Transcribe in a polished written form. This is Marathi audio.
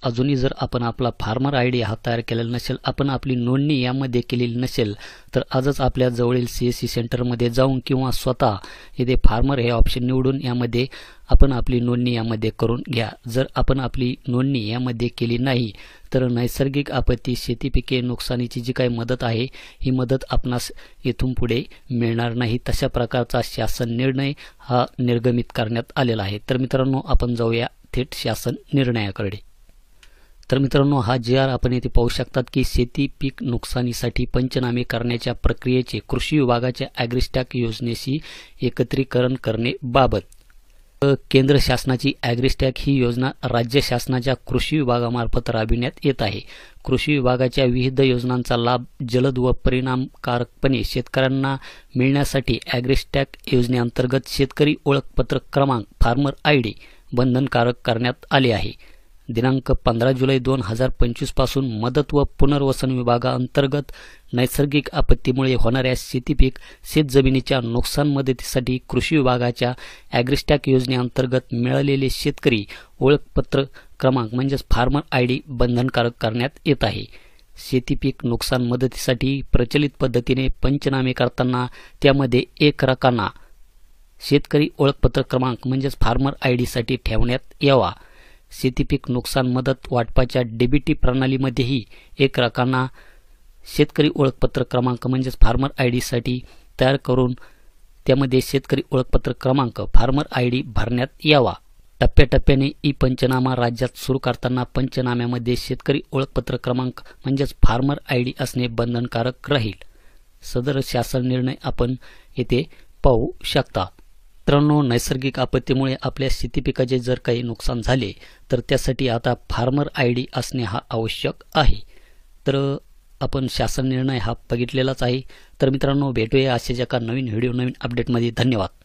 अजूनही जर आपण आपला फार्मर आयडी हा तयार केलेला नसेल, आपण आपली नोंदणी यामध्ये केलेली नसेल, तर आजच आपल्या जवळील CSC सेंटरमध्ये जाऊन किंवा स्वतः इथे फार्मर हे ऑप्शन निवडून यामध्ये आपण आपली नोंदणी यामध्ये करून घ्या। जर आपण आपली नोंदणी यामध्ये केली नाही तर नैसर्गिक आपत्ती, शेती पिके नुकसानीची जी काही मदत आहे ही मदत आपणास इथून पुढे मिळणार नाही। तशा प्रकारचा शासन निर्णय हा निर्गमित करण्यात आलेला आहे। तर मित्रांनो, आपण जाऊया थेट शासन निर्णयाकडे। तर मित्रांनो, हा GR आपण येथे पाहू शकतात की शेती पीक नुकसानीसाठी पंचनामे करण्याच्या प्रक्रियेचे कृषी विभागाच्या ॲग्रिस्टॅक योजनेशी एकत्रीकरण करणे बाबत केंद्र शासनाची ॲग्रिस्टॅक ही योजना राज्य शासनाच्या कृषी विभागामार्फत राबविण्यात येत आहे। कृषी विभागाच्या विविध योजनांचा लाभ जलद व परिणामकारकपणे शेतकऱ्यांना मिळण्यासाठी ॲग्रिस्टॅक योजनेअंतर्गत शेतकरी ओळखपत्र क्रमांक फार्मर आयडी बंधनकारक करण्यात आले आहे। दिनांक 15 जुलै 2025 पासून मदत व पुनर्वसन विभागाअंतर्गत नैसर्गिक आपत्तीमुळे होणाऱ्या शेतीपीक शेतजमिनीच्या नुकसान मदतीसाठी कृषी विभागाच्या ॲग्रिस्टॅक योजनेअंतर्गत मिळालेले शेतकरी ओळखपत्र क्रमांक म्हणजेच फार्मर आयडी बंधनकारक करण्यात येत आहे। शेतीपीक नुकसान मदतीसाठी प्रचलित पद्धतीने पंचनामे करताना त्यामध्ये एक रकाना शेतकरी ओळखपत्र क्रमांक म्हणजेच फार्मर आयडीसाठी ठेवण्यात यावा। शेतीपीक नुकसान मदत वाटपाच्या DBT प्रणालीमध्येही एक रकाना शेतकरी ओळखपत्र क्रमांक म्हणजेच फार्मर आयडीसाठी तयार करून त्यामध्ये शेतकरी ओळखपत्र क्रमांक फार्मर आयडी भरण्यात यावा। टप्प्याटप्प्याने ई पंचनामा राज्यात सुरू करताना पंचनाम्यामध्ये शेतकरी ओळखपत्र क्रमांक म्हणजेच फार्मर आयडी असणे बंधनकारक राहील। सदर शासन निर्णय आपण येथे पाहू शकता। मित्रांनो, नैसर्गिक आपत्तीमुळे आपल्या शेती पिकाचे जर काही नुकसान झाले तर त्यासाठी आता फार्मर आयडी असणे हा आवश्यक आहे। तर आपण शासन निर्णय हा बघितलेलाच आहे। तर मित्रांनो, भेटूया अशाच एका नवीन व्हिडिओ नवीन अपडेटमध्ये। धन्यवाद।